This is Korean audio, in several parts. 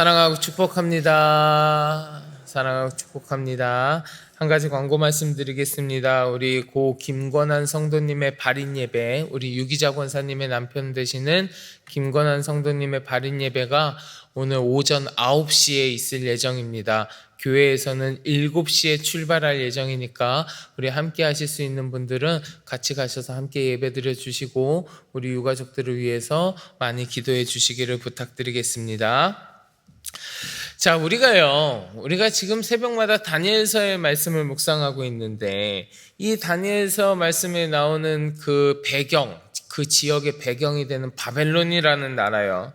사랑하고 축복합니다. 사랑하고 축복합니다. 한 가지 광고 말씀드리겠습니다. 우리 고 김권한 성도님의 발인 예배, 우리 유기자 권사님의 남편 되시는 김권한 성도님의 발인 예배가 오늘 오전 9시에 있을 예정입니다. 교회에서는 7시에 출발할 예정이니까 우리 함께 하실 수 있는 분들은 같이 가셔서 함께 예배드려 주시고 우리 유가족들을 위해서 많이 기도해 주시기를 부탁드리겠습니다. 자, 우리가 지금 새벽마다 다니엘서의 말씀을 묵상하고 있는데 이 다니엘서 말씀에 나오는 그 배경, 그 지역의 배경이 되는 바벨론이라는 나라요.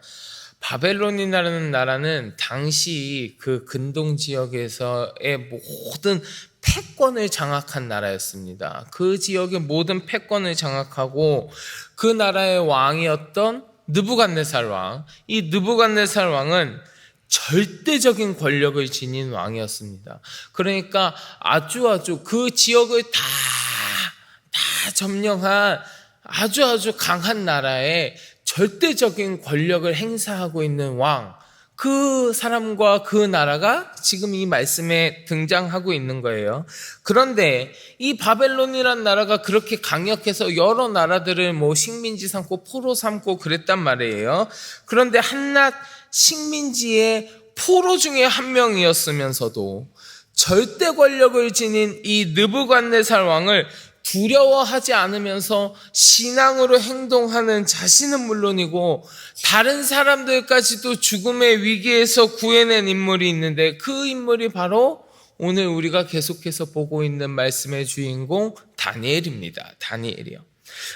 바벨론이라는 나라는 당시 그 근동 지역에서의 모든 패권을 장악한 나라였습니다. 그 지역의 모든 패권을 장악하고 그 나라의 왕이었던 느부갓네살 왕, 이 느부갓네살 왕은 절대적인 권력을 지닌 왕이었습니다. 그러니까 아주 그 지역을 다 점령한 아주 강한 나라에 절대적인 권력을 행사하고 있는 왕, 그 사람과 그 나라가 지금 이 말씀에 등장하고 있는 거예요. 그런데 이 바벨론이란 나라가 그렇게 강력해서 여러 나라들을 식민지 삼고 포로 삼고 그랬단 말이에요. 그런데 한낱 식민지의 포로 중에 한 명이었으면서도 절대 권력을 지닌 이 느부갓네살 왕을 두려워하지 않으면서 신앙으로 행동하는 자신은 물론이고 다른 사람들까지도 죽음의 위기에서 구해낸 인물이 있는데 그 인물이 바로 오늘 우리가 계속해서 보고 있는 말씀의 주인공 다니엘입니다. 다니엘이요.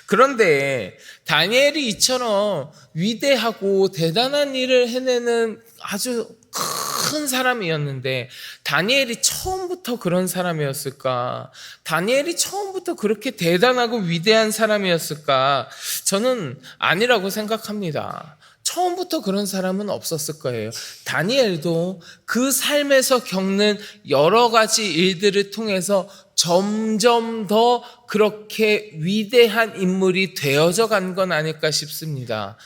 그런데 다니엘이 이처럼 위대하고 대단한 일을 해내는 아주 큰 사람이었는데 다니엘이 처음부터 그런 사람이었을까? 다니엘이 처음부터 그렇게 대단하고 위대한 사람이었을까? 저는 아니라고 생각합니다. 처음부터 그런 사람은 없었을 거예요. 다니엘도 그 삶에서 겪는 여러 가지 일들을 통해서 점점 더 그렇게 위대한 인물이 되어져 간 건 아닐까 싶습니다.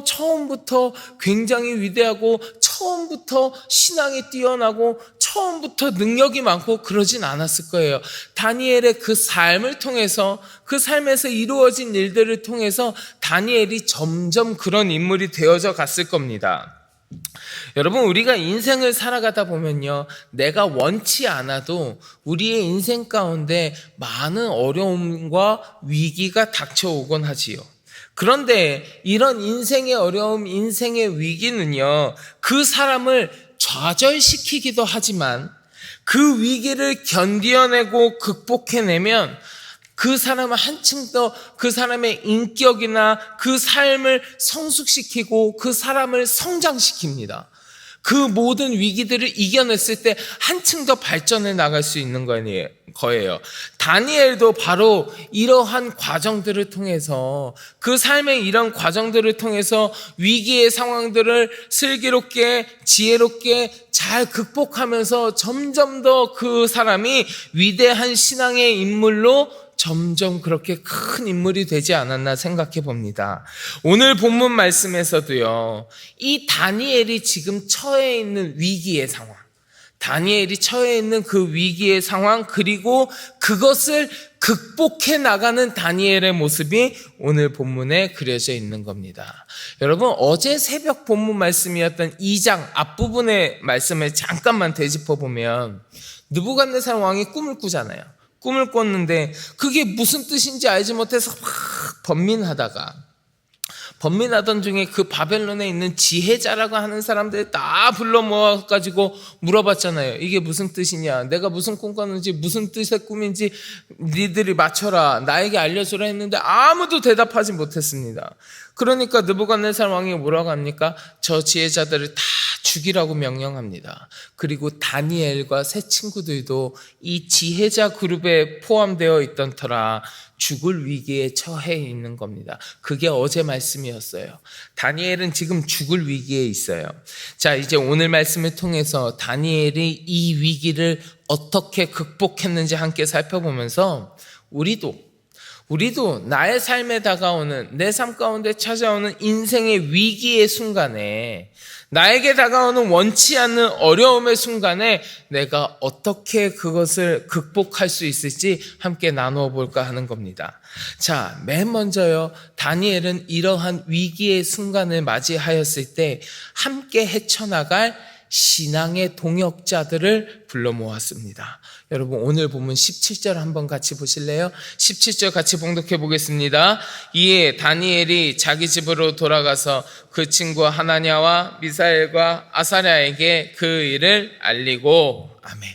처음부터 굉장히 위대하고 처음부터 신앙이 뛰어나고 처음부터 능력이 많고 그러진 않았을 거예요. 다니엘의 그 삶을 통해서 그 삶에서 이루어진 일들을 통해서 다니엘이 점점 그런 인물이 되어져 갔을 겁니다. 여러분, 우리가 인생을 살아가다 보면요, 내가 원치 않아도 우리의 인생 가운데 많은 어려움과 위기가 닥쳐오곤 하지요. 그런데 이런 인생의 어려움, 인생의 위기는요, 그 사람을 좌절시키기도 하지만 그 위기를 견뎌내고 극복해내면 그 사람은 한층 더 그 사람의 인격이나 그 삶을 성숙시키고 그 사람을 성장시킵니다. 그 모든 위기들을 이겨냈을 때 한층 더 발전해 나갈 수 있는 거예요. 다니엘도 바로 이러한 과정들을 통해서 그 삶의 이런 과정들을 통해서 위기의 상황들을 슬기롭게 지혜롭게 잘 극복하면서 점점 더 그 사람이 위대한 신앙의 인물로 점점 그렇게 큰 인물이 되지 않았나 생각해 봅니다. 오늘 본문 말씀에서도요, 이 다니엘이 지금 처해 있는 위기의 상황, 다니엘이 처해 있는 그 위기의 상황, 그리고 그것을 극복해 나가는 다니엘의 모습이 오늘 본문에 그려져 있는 겁니다. 여러분, 어제 새벽 본문 말씀이었던 2장 앞부분의 말씀을 잠깐만 되짚어 보면 느부갓네살 왕이 꿈을 꾸잖아요. 꿈을 꿨는데 그게 무슨 뜻인지 알지 못해서 막 번민하던 중에 그 바벨론에 있는 지혜자라고 하는 사람들 다 불러 모아가지고 물어봤잖아요. 이게 무슨 뜻이냐? 내가 무슨 꿈 꿨는지 무슨 뜻의 꿈인지 니들이 맞춰라. 나에게 알려주라 했는데 아무도 대답하지 못했습니다. 그러니까 느부갓네살 왕이 뭐라고 합니까? 저 지혜자들을 다 죽이라고 명령합니다. 그리고 다니엘과 세 친구들도 이 지혜자 그룹에 포함되어 있던 터라 죽을 위기에 처해 있는 겁니다. 그게 어제 말씀이었어요. 다니엘은 지금 죽을 위기에 있어요. 자, 이제 오늘 말씀을 통해서 다니엘이 이 위기를 어떻게 극복했는지 함께 살펴보면서 우리도 우리도 나의 삶에 다가오는, 내 삶 가운데 찾아오는 인생의 위기의 순간에, 나에게 다가오는 원치 않는 어려움의 순간에 내가 어떻게 그것을 극복할 수 있을지 함께 나누어 볼까 하는 겁니다. 자, 맨 먼저요, 다니엘은 이러한 위기의 순간을 맞이하였을 때 함께 헤쳐나갈 신앙의 동역자들을 불러 모았습니다. 여러분, 오늘 본문 17절 한번 같이 보실래요? 17절 같이 봉독해 보겠습니다. 이에 다니엘이 자기 집으로 돌아가서 그 친구 하나냐와 미사엘과 아사랴에게 그 일을 알리고. 아멘.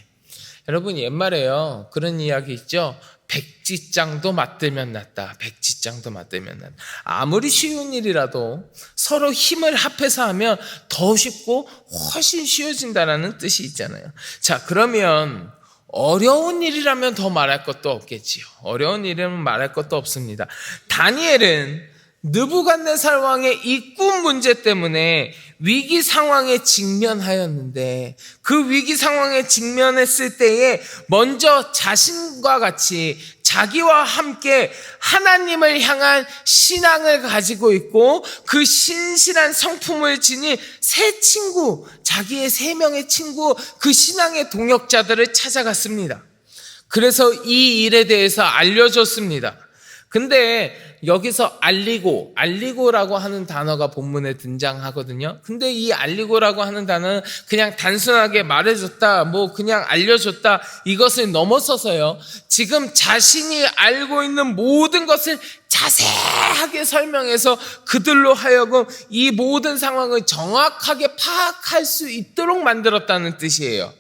여러분, 옛말에요, 그런 이야기 있죠? 백지장도 맞들면 낫다. 백지장도 맞들면 낫다. 아무리 쉬운 일이라도 서로 힘을 합해서 하면 더 쉽고 훨씬 쉬워진다는 뜻이 있잖아요. 자, 그러면 어려운 일이라면 더 말할 것도 없겠지요. 어려운 일이라면 말할 것도 없습니다. 다니엘은 느부갓네살 왕의 이 꿈 문제 때문에 위기 상황에 직면하였는데, 그 위기 상황에 직면했을 때에 먼저 자신과 같이 자기와 함께 하나님을 향한 신앙을 가지고 있고 그 신실한 성품을 지닌 세 친구, 자기의 3명의 친구, 그 신앙의 동역자들을 찾아갔습니다. 그래서 이 일에 대해서 알려줬습니다. 근데 여기서 알리고라고 하는 단어가 본문에 등장하거든요. 근데 이 알리고라고 하는 단어는 그냥 단순하게 말해줬다, 그냥 알려줬다, 이것을 넘어서서요, 지금 자신이 알고 있는 모든 것을 자세하게 설명해서 그들로 하여금 이 모든 상황을 정확하게 파악할 수 있도록 만들었다는 뜻이에요.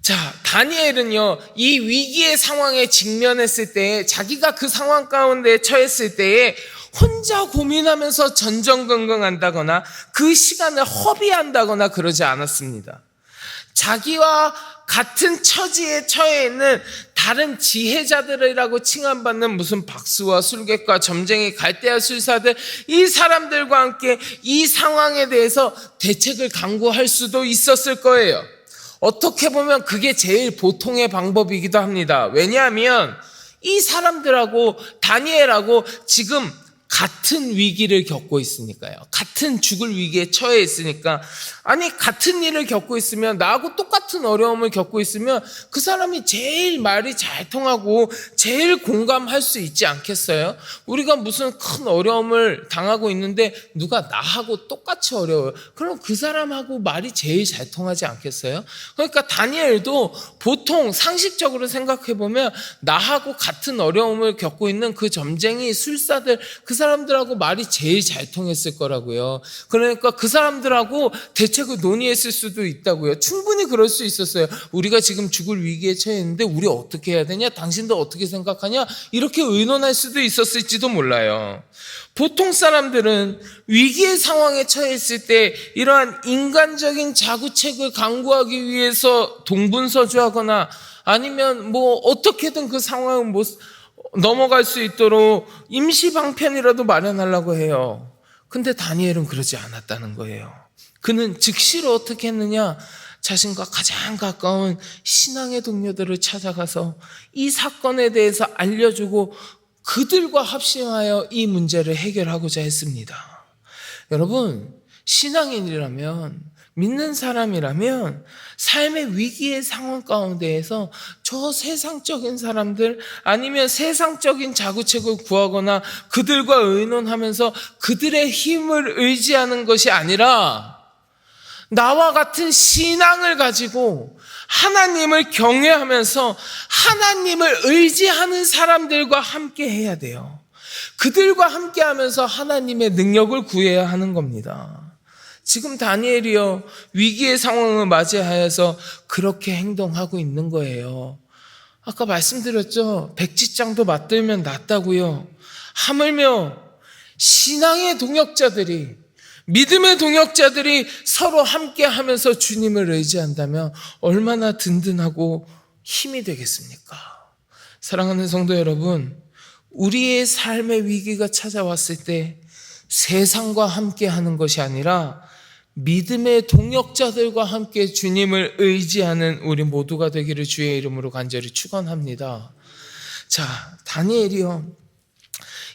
자, 다니엘은요, 이 위기의 상황에 직면했을 때, 자기가 그 상황 가운데 처했을 때에 혼자 고민하면서 전전긍긍한다거나 그 시간을 허비한다거나 그러지 않았습니다. 자기와 같은 처지에 처해 있는 다른 지혜자들이라고 칭함받는 무슨 박수와 술객과 점쟁이 갈대아 술사들, 이 사람들과 함께 이 상황에 대해서 대책을 강구할 수도 있었을 거예요. 어떻게 보면 그게 제일 보통의 방법이기도 합니다. 왜냐하면 이 사람들하고 다니엘하고 지금 같은 위기를 겪고 있으니까요. 같은 죽을 위기에 처해 있으니까. 아니, 같은 일을 겪고 있으면, 나하고 똑같은 어려움을 겪고 있으면 그 사람이 제일 말이 잘 통하고 제일 공감할 수 있지 않겠어요? 우리가 무슨 큰 어려움을 당하고 있는데 누가 나하고 똑같이 어려워요. 그럼 그 사람하고 말이 제일 잘 통하지 않겠어요? 그러니까 다니엘도 보통 상식적으로 생각해보면 나하고 같은 어려움을 겪고 있는 그 점쟁이 술사들, 그 사람들하고 말이 제일 잘 통했을 거라고요. 그러니까 그 사람들하고 대책을 논의했을 수도 있다고요. 충분히 그럴 수 있었어요. 우리가 지금 죽을 위기에 처해 있는데 우리 어떻게 해야 되냐? 당신도 어떻게 생각하냐? 이렇게 의논할 수도 있었을지도 몰라요. 보통 사람들은 위기의 상황에 처해 있을 때 이러한 인간적인 자구책을 강구하기 위해서 동분서주하거나 아니면 어떻게든 그 상황을 넘어갈 수 있도록 임시방편이라도 마련하려고 해요. 근데 다니엘은 그러지 않았다는 거예요. 그는 즉시로 어떻게 했느냐? 자신과 가장 가까운 신앙의 동료들을 찾아가서 이 사건에 대해서 알려주고 그들과 합심하여 이 문제를 해결하고자 했습니다. 여러분, 신앙인이라면, 믿는 사람이라면 삶의 위기의 상황 가운데에서 저 세상적인 사람들 아니면 세상적인 자구책을 구하거나 그들과 의논하면서 그들의 힘을 의지하는 것이 아니라 나와 같은 신앙을 가지고 하나님을 경외하면서 하나님을 의지하는 사람들과 함께 해야 돼요. 그들과 함께 하면서 하나님의 능력을 구해야 하는 겁니다. 지금 다니엘이요, 위기의 상황을 맞이하여서 그렇게 행동하고 있는 거예요. 아까 말씀드렸죠. 백지장도 맞들면 낫다고요. 하물며 신앙의 동역자들이, 믿음의 동역자들이 서로 함께 하면서 주님을 의지한다면 얼마나 든든하고 힘이 되겠습니까? 사랑하는 성도 여러분, 우리의 삶의 위기가 찾아왔을 때 세상과 함께 하는 것이 아니라 믿음의 동역자들과 함께 주님을 의지하는 우리 모두가 되기를 주의 이름으로 간절히 축원합니다. 자, 다니엘이요,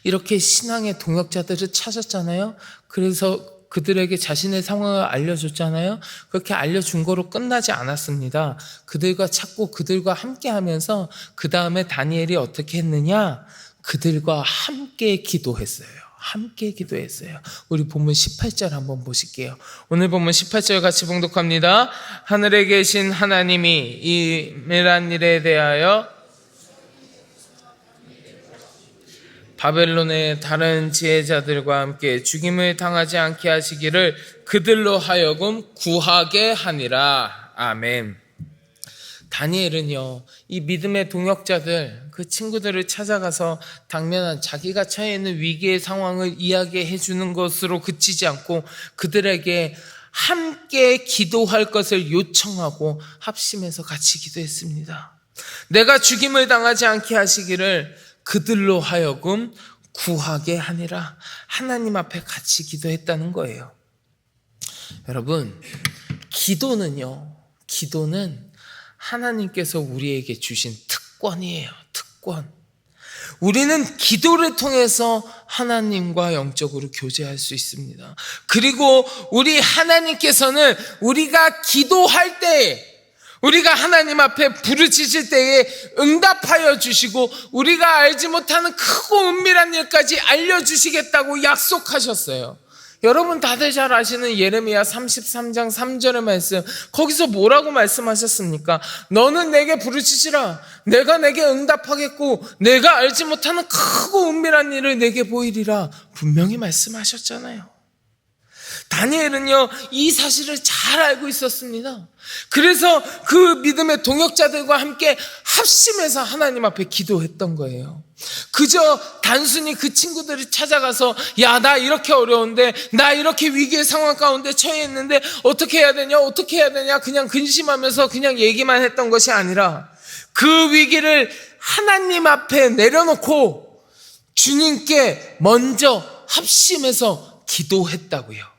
이렇게 신앙의 동역자들을 찾았잖아요. 그래서 그들에게 자신의 상황을 알려줬잖아요. 그렇게 알려준 거로 끝나지 않았습니다. 그들과 찾고 그들과 함께 하면서 그 다음에 다니엘이 어떻게 했느냐? 그들과 함께 기도했어요. 함께 기도했어요. 우리 본문 18절 한번 보실게요. 오늘 본문 18절 같이 봉독합니다. 하늘에 계신 하나님이 이 미란 일에 대하여 바벨론의 다른 지혜자들과 함께 죽임을 당하지 않게 하시기를 그들로 하여금 구하게 하니라. 아멘. 다니엘은요, 이 믿음의 동역자들, 그 친구들을 찾아가서 당면한 자기가 처해 있는 위기의 상황을 이야기해 주는 것으로 그치지 않고 그들에게 함께 기도할 것을 요청하고 합심해서 같이 기도했습니다. 내가 죽임을 당하지 않게 하시기를 그들로 하여금 구하게 하니라. 하나님 앞에 같이 기도했다는 거예요. 여러분, 기도는 하나님께서 우리에게 주신 특권이에요. 특권. 우리는 기도를 통해서 하나님과 영적으로 교제할 수 있습니다. 그리고 우리 하나님께서는 우리가 기도할 때, 우리가 하나님 앞에 부르짖을 때에 응답하여 주시고 우리가 알지 못하는 크고 은밀한 일까지 알려주시겠다고 약속하셨어요. 여러분 다들 잘 아시는 예레미야 33장 3절의 말씀, 거기서 뭐라고 말씀하셨습니까? 너는 내게 부르짖으라. 내가 내게 응답하겠고 내가 알지 못하는 크고 은밀한 일을 내게 보이리라. 분명히 말씀하셨잖아요. 다니엘은요, 이 사실을 잘 알고 있었습니다. 그래서 그 믿음의 동역자들과 함께 합심해서 하나님 앞에 기도했던 거예요. 그저 단순히 그 친구들을 찾아가서 야, 나 이렇게 어려운데, 나 이렇게 위기의 상황 가운데 처해 있는데 어떻게 해야 되냐 그냥 근심하면서 그냥 얘기만 했던 것이 아니라 그 위기를 하나님 앞에 내려놓고 주님께 먼저 합심해서 기도했다고요.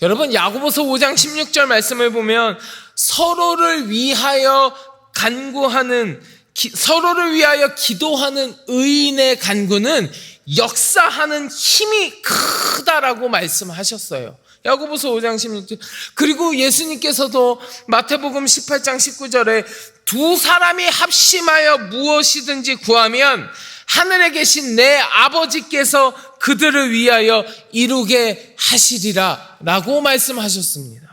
여러분, 야고보서 5장 16절 말씀을 보면 서로를 위하여 기도하는 의인의 간구는 역사하는 힘이 크다라고 말씀하셨어요. 야고보서 5장 16절. 그리고 예수님께서도 마태복음 18장 19절에 두 사람이 합심하여 무엇이든지 구하면 하늘에 계신 내 아버지께서 그들을 위하여 이루게 하시리라 라고 말씀하셨습니다.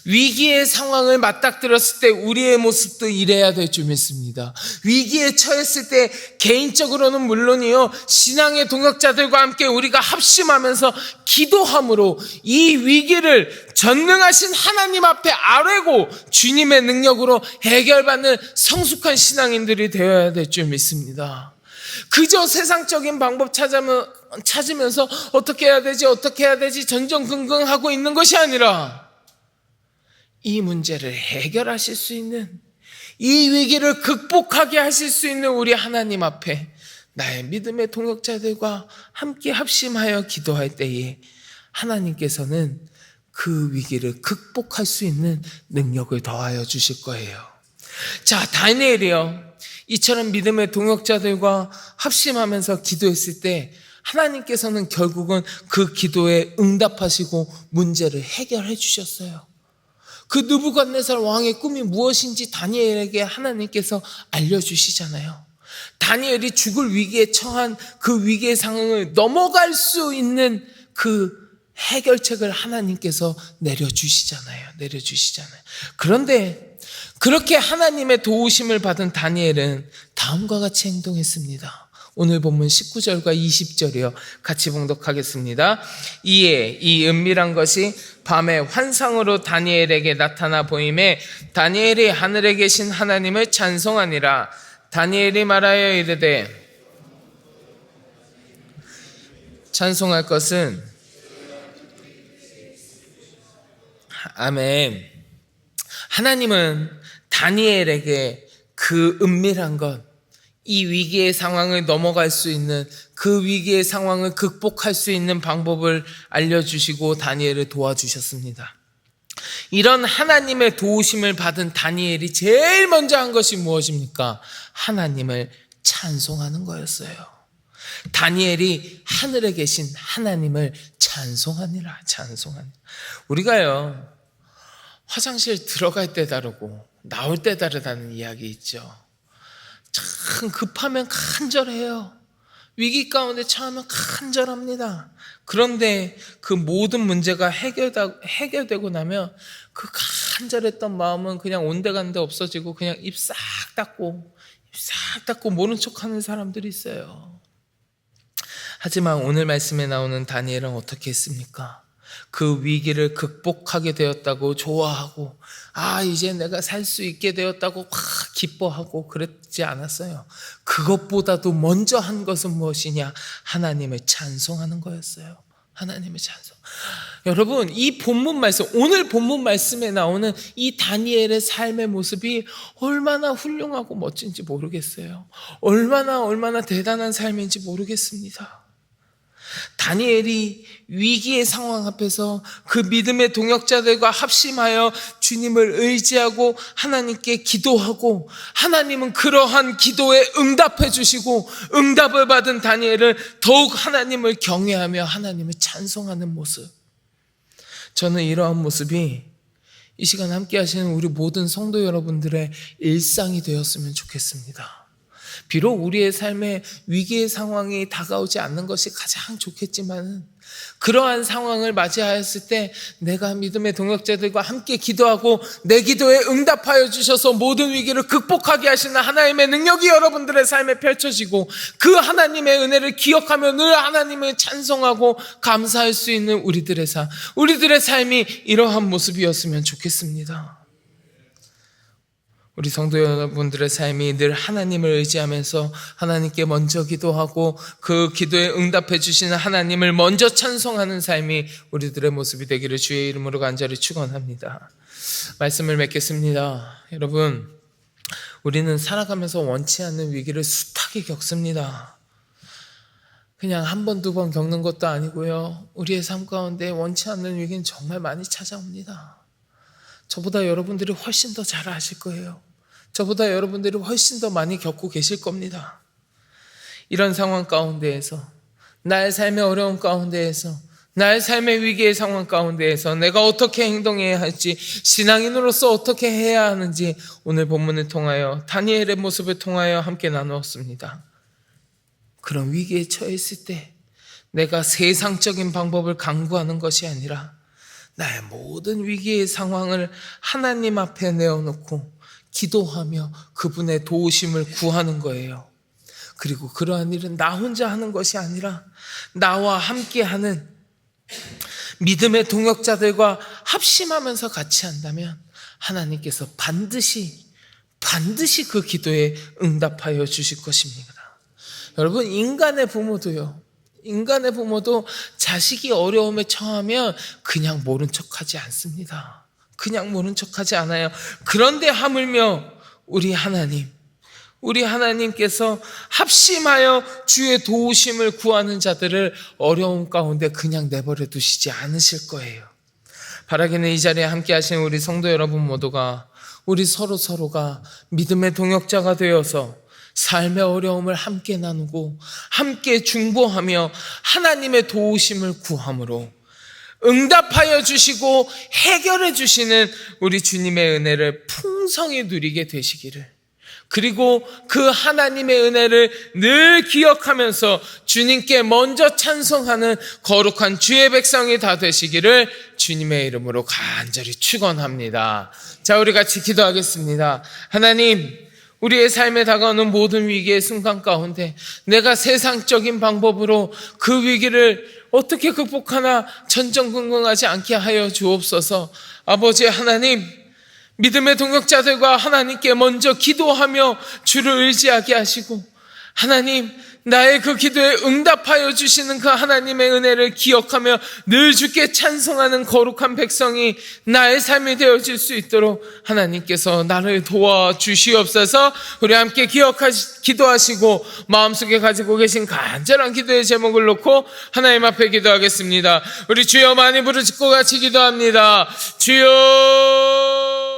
위기의 상황을 맞닥뜨렸을 때 우리의 모습도 이래야 될 줄 믿습니다. 위기에 처했을 때 개인적으로는 물론이요, 신앙의 동역자들과 함께 우리가 합심하면서 기도함으로 이 위기를 전능하신 하나님 앞에 아뢰고 주님의 능력으로 해결받는 성숙한 신앙인들이 되어야 될 줄 믿습니다. 그저 세상적인 방법 찾으면서 어떻게 해야 되지 전전긍긍하고 있는 것이 아니라 이 문제를 해결하실 수 있는, 이 위기를 극복하게 하실 수 있는 우리 하나님 앞에 나의 믿음의 동역자들과 함께 합심하여 기도할 때에 하나님께서는 그 위기를 극복할 수 있는 능력을 더하여 주실 거예요. 자, 다니엘이요, 이처럼 믿음의 동역자들과 합심하면서 기도했을 때 하나님께서는 결국은 그 기도에 응답하시고 문제를 해결해 주셨어요. 그 느부갓네살 왕의 꿈이 무엇인지 다니엘에게 하나님께서 알려주시잖아요. 다니엘이 죽을 위기에 처한 그 위기의 상황을 넘어갈 수 있는 그 해결책을 하나님께서 내려주시잖아요. 그런데 그렇게 하나님의 도우심을 받은 다니엘은 다음과 같이 행동했습니다. 오늘 본문 19절과 20절이요. 같이 봉독하겠습니다. 이에 이 은밀한 것이 밤에 환상으로 다니엘에게 나타나 보임에 다니엘이 하늘에 계신 하나님을 찬송하니라. 다니엘이 말하여 이르되, 찬송할 것은, 아멘. 하나님은 다니엘에게 그 은밀한 것, 이 위기의 상황을 넘어갈 수 있는, 그 위기의 상황을 극복할 수 있는 방법을 알려주시고 다니엘을 도와주셨습니다. 이런 하나님의 도우심을 받은 다니엘이 제일 먼저 한 것이 무엇입니까? 하나님을 찬송하는 거였어요. 다니엘이 하늘에 계신 하나님을 찬송하니라. 우리가요, 화장실 들어갈 때 다르고 나올 때 다르다는 이야기 있죠. 참 급하면 간절해요. 위기 가운데 처하면 간절합니다. 그런데 그 모든 문제가 해결되고 나면 그 간절했던 마음은 그냥 온데간데 없어지고 그냥 입 싹 닫고 모른 척하는 사람들이 있어요. 하지만 오늘 말씀에 나오는 다니엘은 어떻게 했습니까? 그 위기를 극복하게 되었다고 좋아하고, 이제 내가 살 수 있게 되었다고 확 기뻐하고 그랬지 않았어요. 그것보다도 먼저 한 것은 무엇이냐? 하나님을 찬송하는 거였어요. 하나님의 찬송. 여러분, 이 본문 말씀, 오늘 본문 말씀에 나오는 이 다니엘의 삶의 모습이 얼마나 훌륭하고 멋진지 모르겠어요. 얼마나 대단한 삶인지 모르겠습니다. 다니엘이 위기의 상황 앞에서 그 믿음의 동역자들과 합심하여 주님을 의지하고 하나님께 기도하고, 하나님은 그러한 기도에 응답해 주시고, 응답을 받은 다니엘을 더욱 하나님을 경외하며 하나님을 찬송하는 모습, 저는 이러한 모습이 이 시간 함께 하시는 우리 모든 성도 여러분들의 일상이 되었으면 좋겠습니다. 비록 우리의 삶에 위기의 상황이 다가오지 않는 것이 가장 좋겠지만, 그러한 상황을 맞이하였을 때 내가 믿음의 동역자들과 함께 기도하고 내 기도에 응답하여 주셔서 모든 위기를 극복하게 하시는 하나님의 능력이 여러분들의 삶에 펼쳐지고, 그 하나님의 은혜를 기억하며 늘 하나님을 찬송하고 감사할 수 있는 우리들의 삶이 이러한 모습이었으면 좋겠습니다. 우리 성도 여러분들의 삶이 늘 하나님을 의지하면서 하나님께 먼저 기도하고 그 기도에 응답해 주시는 하나님을 먼저 찬송하는 삶이 우리들의 모습이 되기를 주의 이름으로 간절히 축원합니다. 말씀을 맺겠습니다. 여러분, 우리는 살아가면서 원치 않는 위기를 숱하게 겪습니다. 그냥 한 번, 두 번 겪는 것도 아니고요. 우리의 삶 가운데 원치 않는 위기는 정말 많이 찾아옵니다. 저보다 여러분들이 훨씬 더 잘 아실 거예요. 저보다 여러분들이 훨씬 더 많이 겪고 계실 겁니다. 이런 상황 가운데에서, 나의 삶의 어려움 가운데에서, 나의 삶의 위기의 상황 가운데에서 내가 어떻게 행동해야 할지, 신앙인으로서 어떻게 해야 하는지 오늘 본문을 통하여, 다니엘의 모습을 통하여 함께 나누었습니다. 그런 위기에 처했을 때 내가 세상적인 방법을 강구하는 것이 아니라 나의 모든 위기의 상황을 하나님 앞에 내어놓고 기도하며 그분의 도우심을 구하는 거예요. 그리고 그러한 일은 나 혼자 하는 것이 아니라 나와 함께하는 믿음의 동역자들과 합심하면서 같이 한다면 하나님께서 반드시 그 기도에 응답하여 주실 것입니다. 여러분, 인간의 부모도 자식이 어려움에 처하면 그냥 모른 척하지 않습니다. 그냥 모른 척하지 않아요. 그런데 하물며 우리 하나님께서 합심하여 주의 도우심을 구하는 자들을 어려움 가운데 그냥 내버려 두시지 않으실 거예요. 바라기는 이 자리에 함께 하신 우리 성도 여러분 모두가, 우리 서로가 믿음의 동역자가 되어서 삶의 어려움을 함께 나누고 함께 중보하며 하나님의 도우심을 구함으로 응답하여 주시고 해결해 주시는 우리 주님의 은혜를 풍성히 누리게 되시기를, 그리고 그 하나님의 은혜를 늘 기억하면서 주님께 먼저 찬송하는 거룩한 주의 백성이 다 되시기를 주님의 이름으로 간절히 축원합니다. 자, 우리 같이 기도하겠습니다. 하나님, 우리의 삶에 다가오는 모든 위기의 순간 가운데 내가 세상적인 방법으로 그 위기를 어떻게 극복하나 전전긍긍하지 않게 하여 주옵소서. 아버지 하나님, 믿음의 동역자들과 하나님께 먼저 기도하며 주를 의지하게 하시고, 하나님, 나의 그 기도에 응답하여 주시는 그 하나님의 은혜를 기억하며 늘 주께 찬송하는 거룩한 백성이 나의 삶이 되어질 수 있도록 하나님께서 나를 도와주시옵소서. 우리 함께 기도하시고 마음속에 가지고 계신 간절한 기도의 제목을 놓고 하나님 앞에 기도하겠습니다. 우리 주여 많이 부르짖고 같이 기도합니다. 주여.